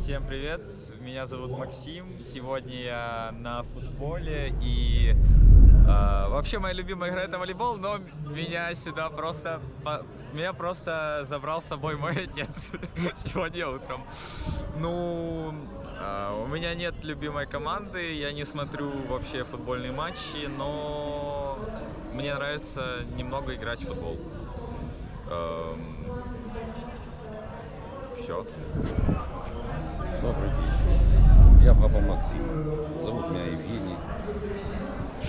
Всем привет, меня зовут Максим, сегодня я на футболе и вообще моя любимая игра это волейбол, но меня просто забрал с собой мой отец сегодня утром. Ну, у меня нет любимой команды, я не смотрю вообще футбольные матчи, но мне нравится немного играть в футбол. Все. Добрый день. Я папа Максим. Зовут меня Евгений.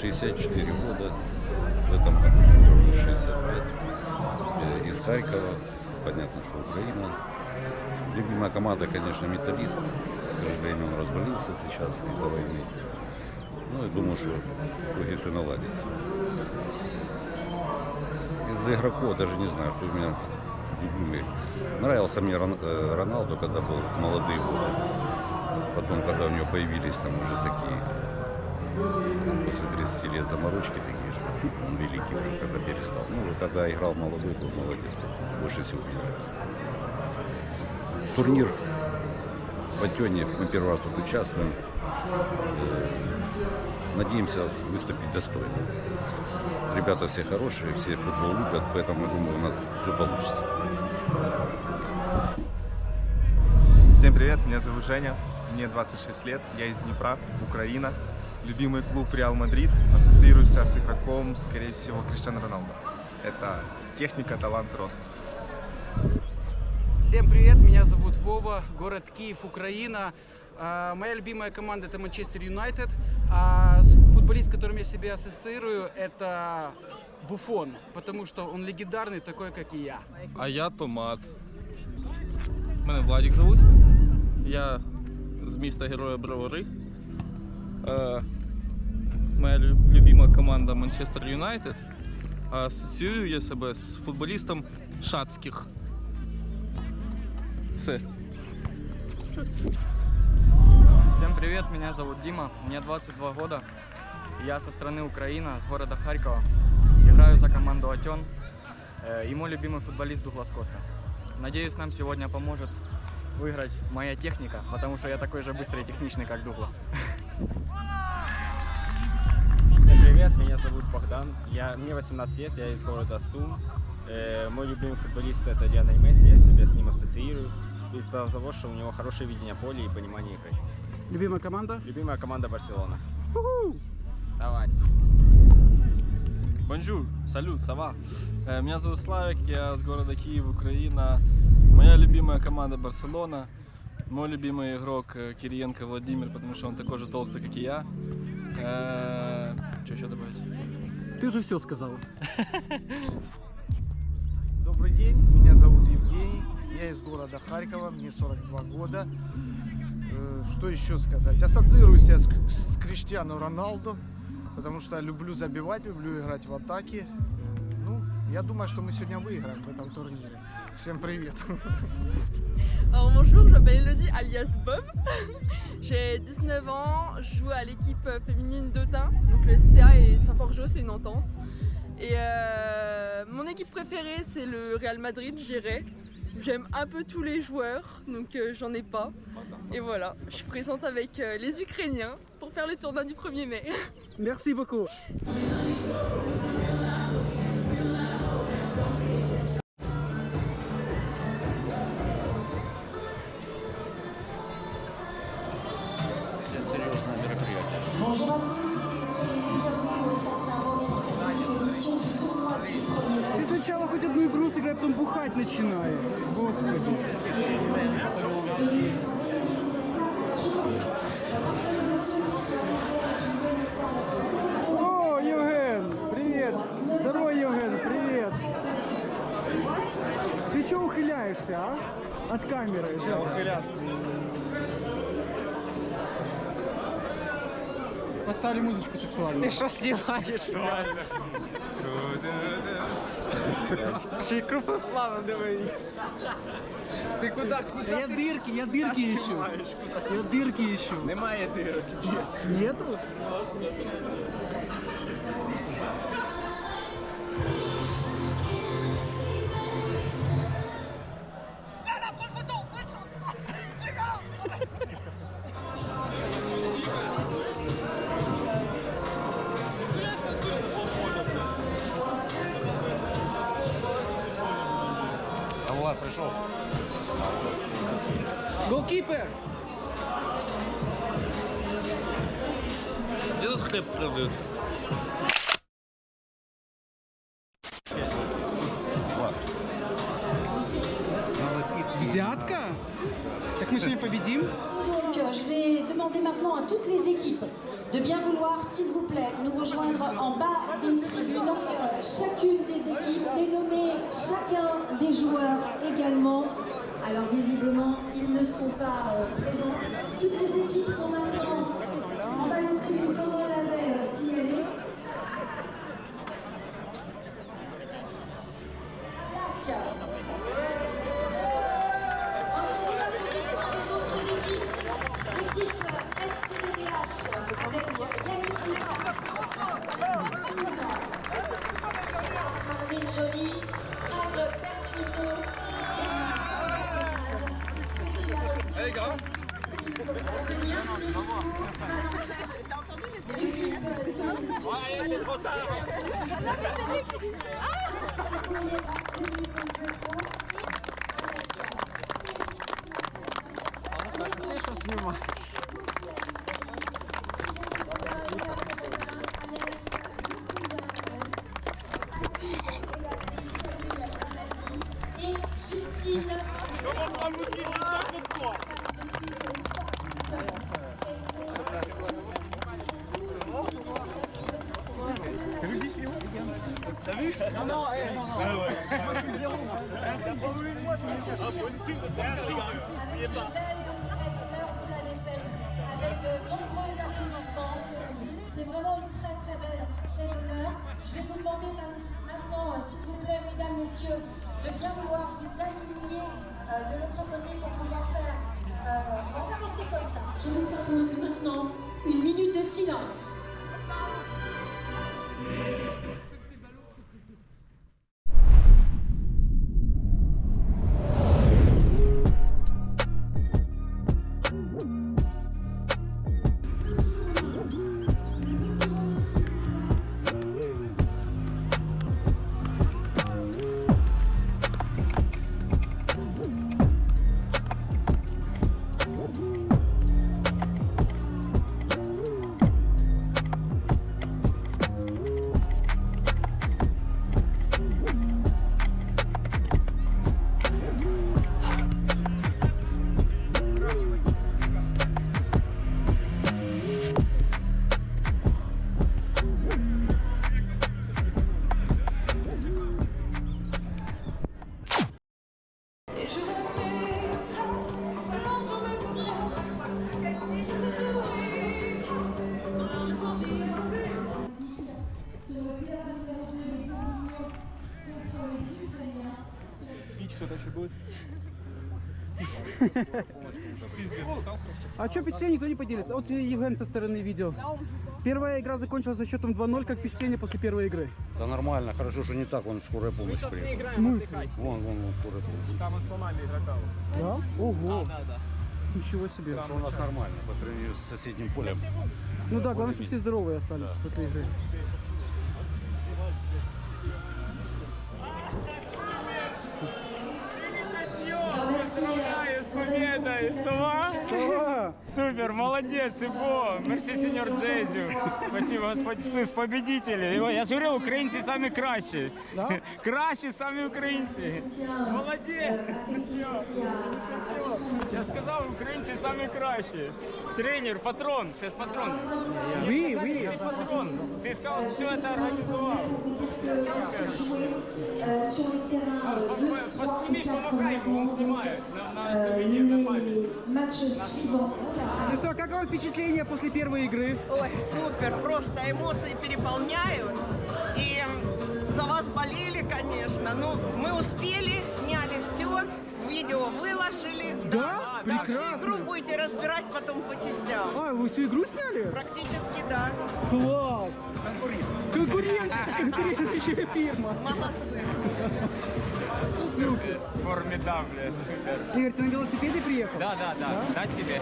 64 года. В этом году скоро мне 65. Из Харькова. Понятно, что Украина. Любимая команда, конечно, Металлист. К сожалению, он развалился сейчас из-за войны. Ну и думаю, что в итоге все наладится. Из-за игроков даже не знаю, кто у меня любимый. Нравился мне Роналду, когда был молодые годы. Потом, когда у него появились там уже такие, после 30 лет заморочки такие, что он великий уже, когда перестал. Ну, когда играл молодой, был молодец. Больше всего мне нравится. Турнир в Атёне, мы первый раз тут участвуем. Надеемся выступить достойно. Ребята все хорошие, все футбол любят, поэтому я думаю, у нас все получится. Всем привет, меня зовут Женя, мне 26 лет, я из Днепра, Украина. Любимый клуб Реал Мадрид, ассоциируюсь с игроком, скорее всего, Криштиану Роналду. Это техника, талант, рост. Всем привет, меня зовут Вова, город Киев, Украина. Моя любимая команда это Манчестер Юнайтед, а футболист, с которым я себя ассоциирую, это Буфон, потому что он легендарный, такой как и я. А я Томат. Мене Владик зовуть. Я з міста Героя Бровари. Моя любима команда Манчестер Юнайтед. Асоціюю я себе з футболістом Шацьких. Все. Всем привет, меня зовут Дима, мне 22 года, я со страны Украина, с города Харькова, играю за команду Атён, и мой любимый футболист Дуглас Коста. Надеюсь, нам сегодня поможет выиграть моя техника, потому что я такой же быстрый и техничный, как Дуглас. Всем привет, меня зовут Богдан, мне 18 лет, я из города Сум. Мой любимый футболист это Лионель Месси, я себя с ним ассоциирую из-за того, что у него хорошее видение поля и понимание игры. Любимая команда? Любимая команда Барселона. Давай. Бонжур, салют, сава. Меня зовут Славик, я с города Киев, Украина. Моя любимая команда Барселона. Мой любимый игрок Кириенко Владимир, потому что он такой же толстый, как и я. Что еще добавить? Ты уже все сказал. Добрый день, меня зовут Евгений, я из города Харькова, мне 42 года. Что еще сказать? Ассоциируюсь я с Криштиану Роналду, потому что люблю забивать, люблю играть в атаке. Ну, я думаю, что мы сегодня выиграем в этом турнире. Всем привет! Alors bonjour, je m'appelle Elodie alias Bob. J'ai 19 ans, je joue à l'équipe féminine d'Autun, donc le CA et Saint-Forgeau, c'est une entente. Et mon équipe préférée c'est le Real Madrid, je dirais. J'aime un peu tous les joueurs, donc j'en ai pas. Et voilà, je suis présente avec les Ukrainiens pour faire le tournoi du 1er mai. Merci beaucoup. Bonjour à tous et soyez les bienvenus au Stade Saint-Roch pour cette deuxième édition du tournoi du 1er mai. Ты сначала хоть одну игру сыграй, потом бухать начинаешь. Господи. О, Евген, привет. Здорово, Евген, привет. Ты чего ухиляешься, а? От камеры. Я ухиляю. Поставили музычку сексуальную. Ты что снимаешь? Ще й крупним планом диви. Ти куди? Я дырки ищу. Я дырки ищу. Немає дирок. Нету? Голкипер! Где тут хлеб продают? Взятка? Так мы сегодня победим? Donc, je vais demander maintenant à toutes les équipes de bien vouloir, s'il vous plaît, nous rejoindre en bas des tribunes. Chacune des équipes, dénommer chacun des joueurs également. Alors, visiblement, ils ne sont pas présents. Toutes les équipes sont maintenant en bas des tribunes, comme on l'avait signalé. Black. Ensuite, les applaudissements des autres équipes. L'équipe ex-TVH avec Yannick Boutin, Marvin Joly, Fred Pertuiseau, et Justine. Avec de nombreux applaudissements. C'est vraiment une très très belle fête d'honneur. Je vais vous demander maintenant, s'il vous plaît, mesdames, messieurs, de bien vouloir vous aligner de l'autre côté pour pouvoir faire. On va rester comme ça. Je vous propose maintenant une minute de silence. А что, впечатление никто не поделится? Вот Евген со стороны видел. Первая игра закончилась со счетом 2-0. Как впечатление после первой игры? Да нормально, хорошо, что не так, он скорая помощь приехала. В смысле? Вон, скорая помощь. Там он сломали игрока. Да? Ого! Ничего себе. Что у нас нормально, по сравнению с соседним полем. Ну да, главное, чтобы все здоровые остались после игры. С победой! Сова! Супер, молодец, Ибо! Мерси, сеньор Джейзю! Спасибо, Господь Иисус, победители! Я ж говорив, українці самі кращі! Кращі самі українці! Молодець! Я сказав, українці самі кращі! Тренер, патрон! Це ж патрон! Ви! Патрон! Ти сказав, що це організував! Подсними, помогай, он снимает Матч suivant. Ну что, как вам впечатление после первой игры? Ой, супер, просто эмоции переполняют. И за вас болели, конечно. Но мы успели, сняли все, видео выложили. Да? Да, всю Прекрасно. игру будете разбирать потом по частям. А, вы всю игру сняли? Практически да. Класс! Конкурирующая фирма. Молодцы. Супер. Формидабля, супер. Игорь, ты на велосипеде приехал? Да, дать тебе.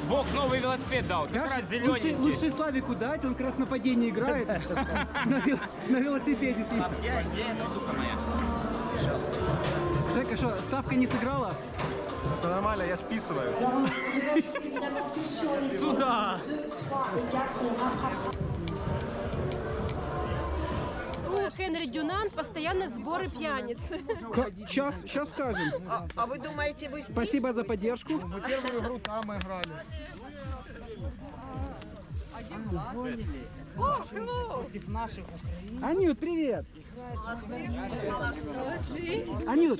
Бог новый велосипед дал, как раз зелененький. Лучше Славику дать, он как раз в нападении играет. На велосипеде с ним. Где эта штука моя? Жека, что, ставка не сыграла? нормально, я списываю. Alors, en revanche, évidemment, que sur les Сюда. 2, 3 et 4, on rattrapera. Хенри Дюнан, постоянно сборы пьяниц. Сейчас скажем. А вы думаете, вы здесь? Спасибо за поддержку. Мы первую игру там играли. Анют, привет! Анют!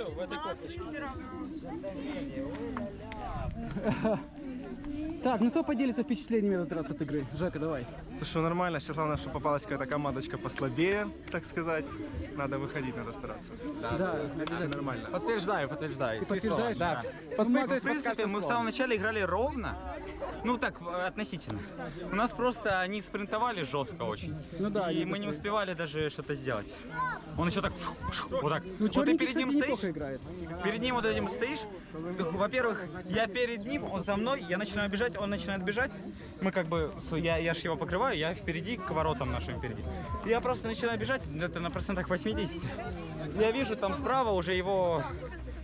Так, ну кто поделится впечатлениями в этот раз от игры? Жека, давай. То, что нормально, сейчас главное, что попалась какая-то командочка послабее, так сказать. Надо выходить, надо стараться. Да, Это нормально. Подтверждаю. Ты подтверждаешь? Да. В принципе, мы в самом начале играли ровно. Ну так, относительно. У нас просто они спринтовали жестко очень. Ну да, И они мы не просто- успевали даже что-то сделать. Он еще так, вот так. Ну, Вот ты черненький, перед ним кстати, стоишь, неплохо играет. перед ним вот этим стоишь. Во-первых, я перед ним, он за мной, я начинаю бежать, он начинает бежать. Мы как бы, я ж его покрываю, я впереди, к воротам нашим впереди. Я просто начинаю бежать, это на процентах 80. Я вижу там справа уже его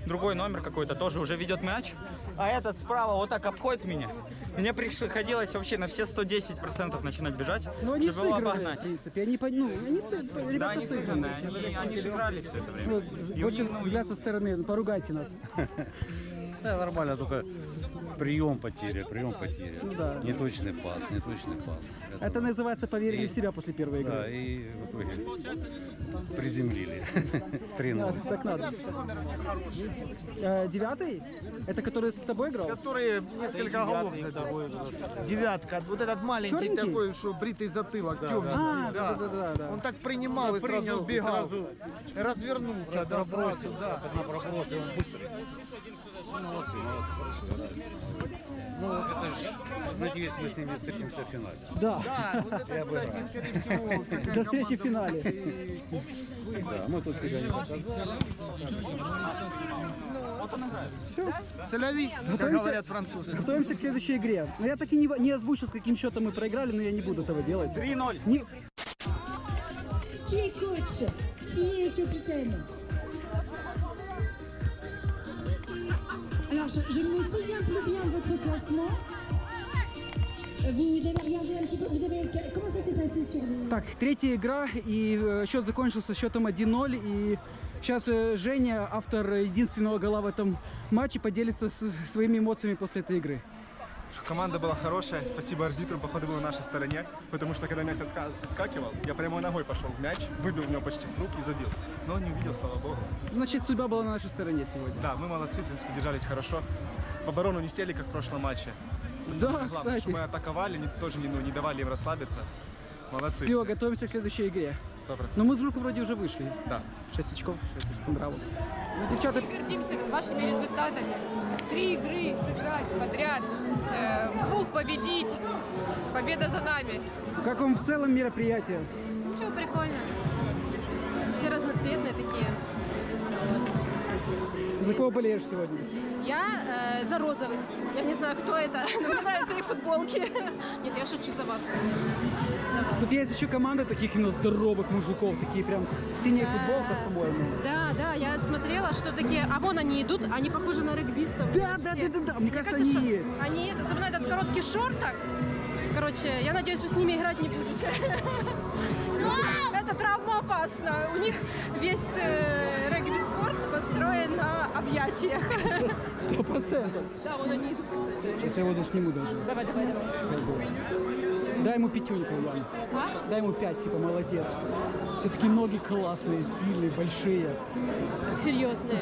другой номер какой-то, тоже уже ведет мяч. А этот справа вот так обходит меня. Мне приходилось вообще на все 110% начинать бежать, Ну они чтобы его сыграны, в обогнать. принципе. Они, Да, ребята они сыграны. сыграны, они же играли все это время. Вот, И у очень них, ну, взгляд со стороны, ну, поругайте нас. Да, нормально, только прием потеря. Ну да. Неточный пас. Это называется поверили в себя после первой игры. Да, и в итоге приземлили. 3-0. Да, так надо. Девятый? Это который с тобой играл? Которые несколько голов забил. Девятка. Вот этот маленький Черненький? такой, что бритый затылок, темный. А, да. Он так принимал и сразу убегал. Развернулся, да, сразу, да. На пробросе он быстрый. Молодцы, Ну, это ж, надеюсь, мы с ними встретимся в финале. Да. Да, вот это, кстати, скорее всего, такая До встречи в команда финале. и Да, мы тут себя не показали. Соляви, как Готовимся- говорят французы. Готовимся к следующей игре. Но я так и не озвучил, с каким счетом мы проиграли, но я не буду этого делать. 3-0. Не- Qui est coach? Qui est capitaine? Alors, je ne me souviens plus bien de votre classement. Vous avez regardé un petit peu, comment ça s'est passé sur les... Так, третья игра, и счет закончился счетом 1-0. И сейчас Женя, автор единственного гола в этом матче, поделится своими эмоциями после этой игры. Команда была хорошая, спасибо арбитру, походу был на нашей стороне, потому что когда мяч отскакивал, я прямой ногой пошел в мяч, выбил в него почти с рук и забил. Но он не увидел, слава богу. Значит, судьба была на нашей стороне сегодня. Да, мы молодцы, в принципе, держались хорошо. В оборону не сели, как в прошлом матче. Да, Самое главное, кстати. что мы атаковали, тоже не давали им расслабиться. Молодцы. Все, готовимся к следующей игре. 100%. Но мы с Жуком вроде уже вышли. Да. 6 очков, браво. Ну, девчата, Гордимся вашими результатами. 3 игры сыграть подряд, клуб победить. Победа за нами. как вам в целом мероприятие? Ничего, прикольно. Все разноцветные такие. За кого болеешь сегодня? Я за розовых. Я не знаю, кто это, но мне нравятся их футболки. Нет, я шучу за вас, конечно. За вас. Тут есть еще команда таких именно здоровых мужиков, такие прям синяя футболка, по-моему. Да, да, я смотрела, что такие, а вон они идут, они похожи на регбистов. Да, Все. мне кажется, они что есть. Они есть, особенно этот короткий шортик. Короче, я надеюсь, вы с ними играть не будете. Это травмоопасно. У них весь регби-спорт построен на объятиях. 100%. Да, вон они идут, кстати. Сейчас я его засниму даже. Давай. Дай ему пятюньку, Ян. А? Дай ему 5, типа, молодец. Все-таки ноги классные, сильные, большие. Серьезные.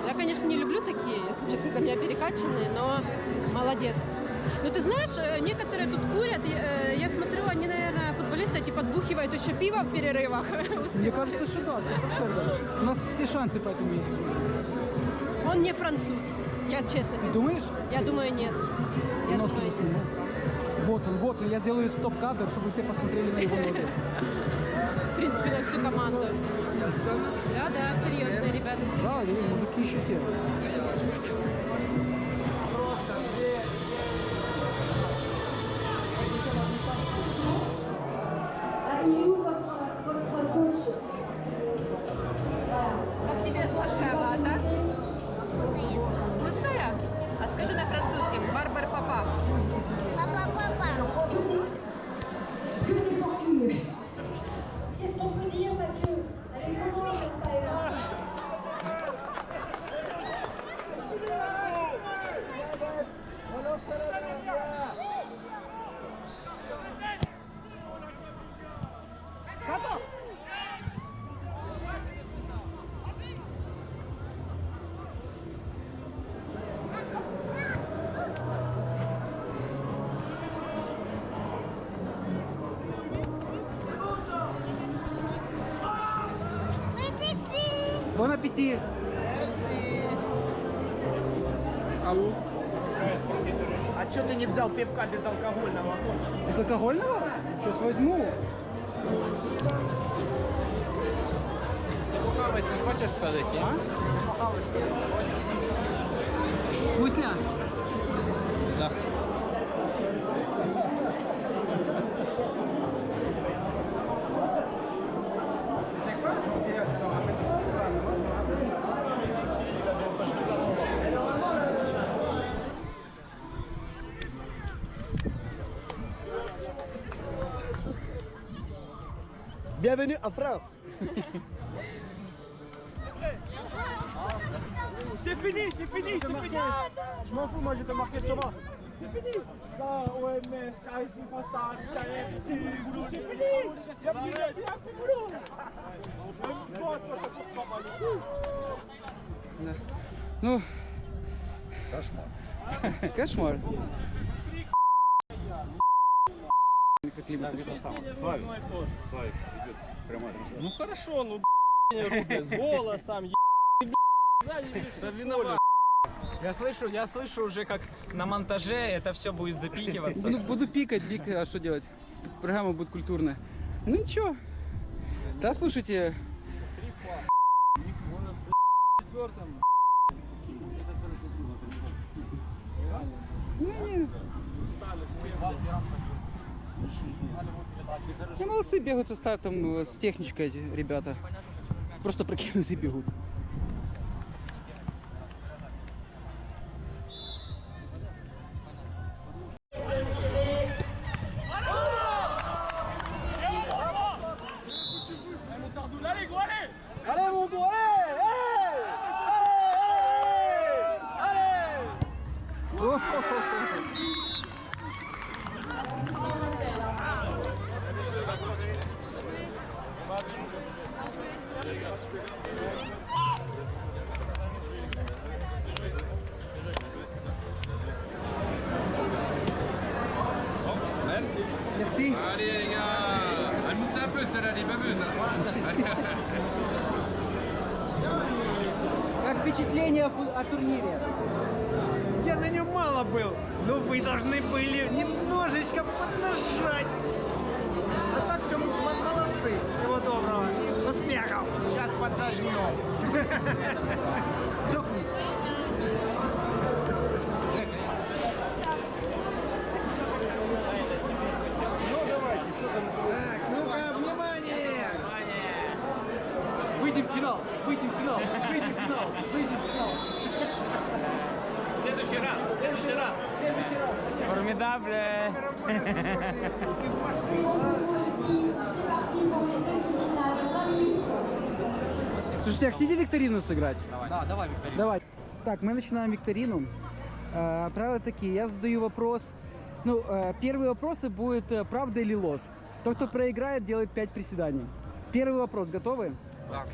Я, конечно, не люблю такие, если честно, для меня перекачанные, но молодец. Ну, ты знаешь, некоторые тут курят. Я смотрю, они, наверное, футболисты эти подбухивают еще пиво в перерывах. Мне кажется, что да, 100%. У нас все шансы поэтому есть. Он не француз, я честно. Ты думаешь? Я думаю, нет. Я Немножко думаю, засниму. Вот он, я сделаю стоп-кадр, чтобы все посмотрели на его ноги. в принципе, на всю команду. Да, серьезные ребята. Да, мужики еще те. Ah, il est où votre coach? Как тебе сладкая вата? Вкусная? А скажи, Бон аппетит! Ау. А что ты не взял пивка безалкогольного? Безалкогольного? Сейчас возьму. Похавать не хочешь сходить? А? Вкусно? Да. Bienvenue en France. C'est fini, c'est fini, c'est fini. Je m'en fous, moi je vais marquer Thomas. C'est fini. Ça, OMS, KFC, Passage, KFC, c'est fini. Il n'y a plus boulot. Ну, Кошмар. кошмар. Славик, идет прямая трансляция. Ну хорошо, ну Рубе, с голосом, Я слышу уже, как на монтаже это все будет запикиваться. Ну, буду пикать, а что делать? Программа будет культурная. Ну ничего. Да, слушайте. Не. Ну, молодцы, бегают со стартом, с техничкой эти ребята. Просто прокинут и бегут. Allez mon gars, Merci. Allez les gars, elle mousse un peu celle-là, elle est baveuse. Как впечатление о турнире? Я на нем мало был, но вы должны были немножечко поднажать. А так все молодцы. Всего доброго. Успехов. Сейчас поднажмем. Чокнись. Так, ну-ка, внимание! Выйдем в финал, выйдем в финал, выйдем в финал, выйдем в финал. В следующий раз. Формидабле. Слушайте, а хотите викторину сыграть? Да, давай, Виктория. Давай. Так, мы начинаем викторину. Правила такие. Я задаю вопрос. Ну, первые вопросы будет правда или ложь. Тот, кто проиграет, делает 5 приседаний. Первый вопрос. Готовы? Да.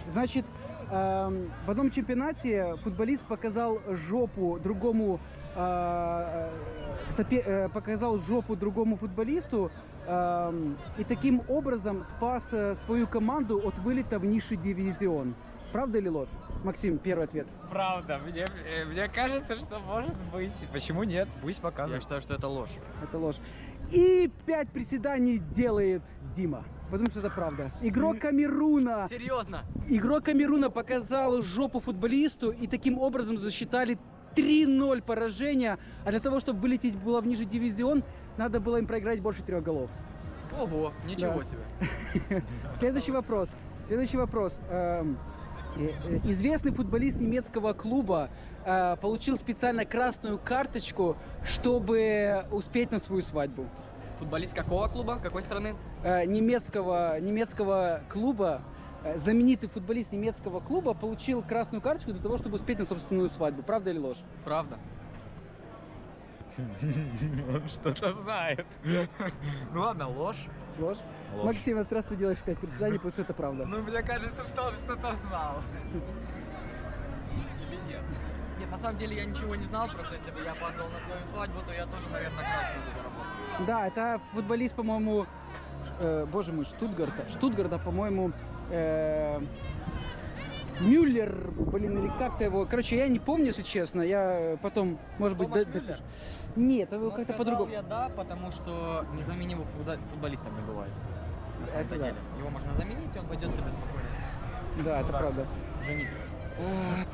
Значит, в одном чемпионате футболист показал жопу другому футболисту и таким образом спас свою команду от вылета в низший дивизион. Правда или ложь? Максим, первый ответ. Правда, мне кажется, что может быть. Почему нет? Пусть Я показывает. считаю, что это ложь. Это ложь. И 5 приседаний делает Дима. Потому что это правда. Игрок Камеруна. Серьезно? Игрок Камеруна показал жопу футболисту и таким образом засчитали 3-0 поражения. А для того, чтобы вылететь было в нижний дивизион, надо было им проиграть больше 3 голов. Ого, ничего Да. себе. Следующий вопрос. Известный футболист немецкого клуба получил специально красную карточку, чтобы успеть на свою свадьбу. Футболист какого клуба? Какой страны? Немецкого клуба, знаменитый футболист немецкого клуба получил красную карточку для того, чтобы успеть на собственную свадьбу. Правда или ложь? Правда. Он что-то знает. Ну ладно, ложь. Ложь? Ложь. Максим, это раз ты делаешь 5 приседаний, потому что это правда. Ну, мне кажется, что он что-то знал. Или нет? Нет, на самом деле я ничего не знал, просто если бы я опоздал на свою свадьбу, то я тоже, наверное, красную бы заработал. Да, это футболист, по-моему, боже мой, Штутгарта, по-моему, Мюллер, блин, или как-то его. Короче, я не помню, если честно. Я потом, может быть, Мюллер? Нет, его как-то по-другому. Я да, потому что незаменимых футболистов не бывает. На самом Это да. деле. Его можно заменить, и он пойдет себе спокойно Да, это правда. жениться.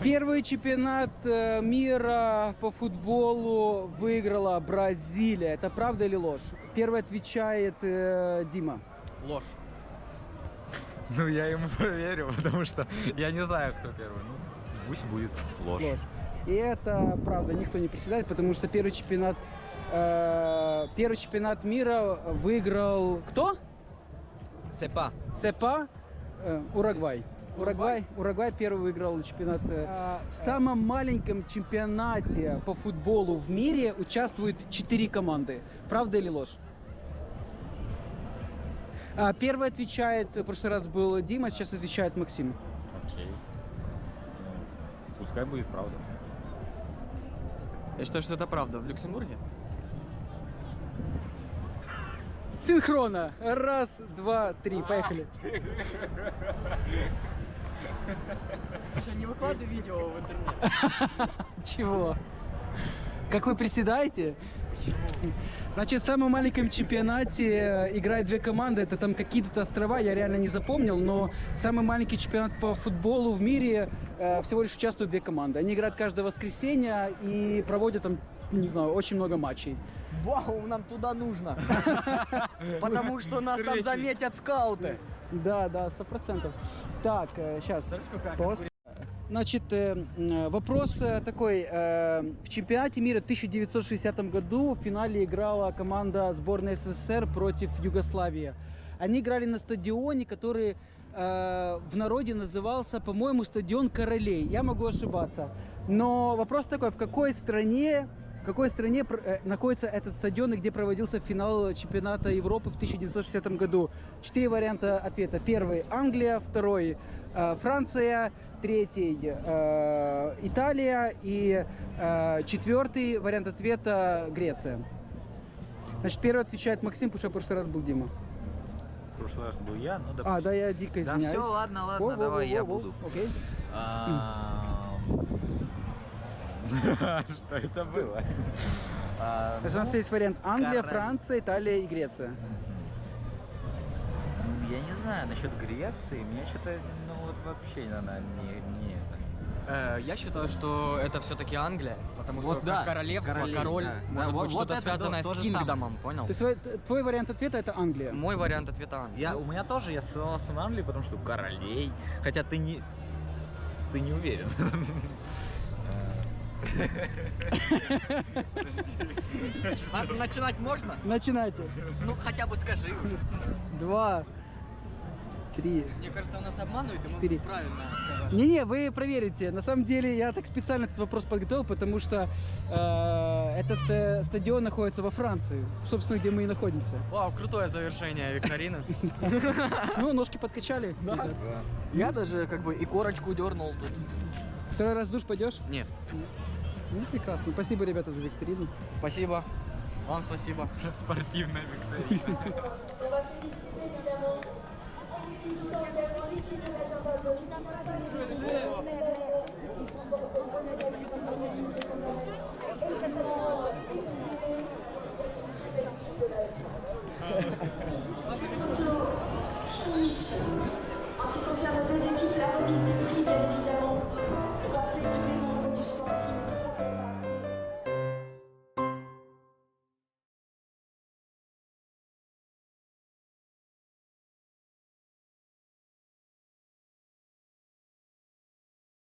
Первый чемпионат мира по футболу выиграла Бразилия. Это правда или ложь? Первый отвечает Дима. Ложь. Ну, я ему поверю, потому что я не знаю, кто первый. Ну, пусть будет ложь. Ложь. И это правда, никто не приседает, потому что первый чемпионат мира выиграл кто? Сепа. Сепа, Уругвай. Уругвай первый выиграл чемпионат. В самом маленьком чемпионате по футболу в мире участвуют 4 команды. Правда или ложь? Первый отвечает, в прошлый раз был Дима, сейчас отвечает Максим. Окей. Пускай будет правда. Я считаю, что это правда. В Люксембурге? Синхронно. Раз, два, три. Поехали. Слушай, не выкладывай видео в интернет. Чего? Как вы приседаете? Значит, в самом маленьком чемпионате играют 2 команды. Это там какие-то острова, я реально не запомнил. Но самый маленький чемпионат по футболу в мире всего лишь участвуют 2 команды. Они играют каждое воскресенье и проводят там, не знаю, очень много матчей. Вау, нам туда нужно. Потому что нас там заметят скауты. Да, 100%. Так, сейчас. Значит, вопрос такой. В чемпионате мира в 1960 году в финале играла команда сборной СССР против Югославии. Они играли на стадионе, который в народе назывался, по-моему, стадион Королей. Я могу ошибаться. Но вопрос такой, в какой стране находится этот стадион и где проводился финал чемпионата Европы в 1960 году? 4 варианта ответа. Первый – Англия, второй – Франция, третий – Италия и четвертый вариант ответа – Греция. Значит, первый отвечает Максим, потому что в прошлый раз был Дима. В прошлый раз был я, ну допустим. Да, я дико извиняюсь. Да все, ладно, давай, я буду. Окей. Что это было? У нас есть вариант Англия, Франция, Италия и Греция. Я не знаю, насчет Греции, мне что-то, ну вот вообще она не это. Я считаю, что это все-таки Англия, потому что Вот да, королевство, королей, король, да. может Вот быть что-то это связанное то с же кингдомом, понял? То есть твой вариант ответа это Англия? Мой вариант ответа Англия. У меня тоже, я ссылался на Англию, потому что королей, хотя ты не уверен. Начинать можно? Начинайте. Ну хотя бы скажи. 2, 3. Мне кажется, у нас обманывают, и 4. мы правильно сказали. Не-не, вы проверите. На самом деле я так специально этот вопрос подготовил, потому что этот стадион находится во Франции, собственно, где мы и находимся. Вау, крутое завершение викторины. Ну, ножки подкачали. Да. Я даже как бы и корочку дернул тут. Второй раз в душ пойдешь? Нет. Ну, прекрасно. Спасибо, ребята, за викторину. Спасибо. Вам спасибо. Спортивная викторина. Félicitons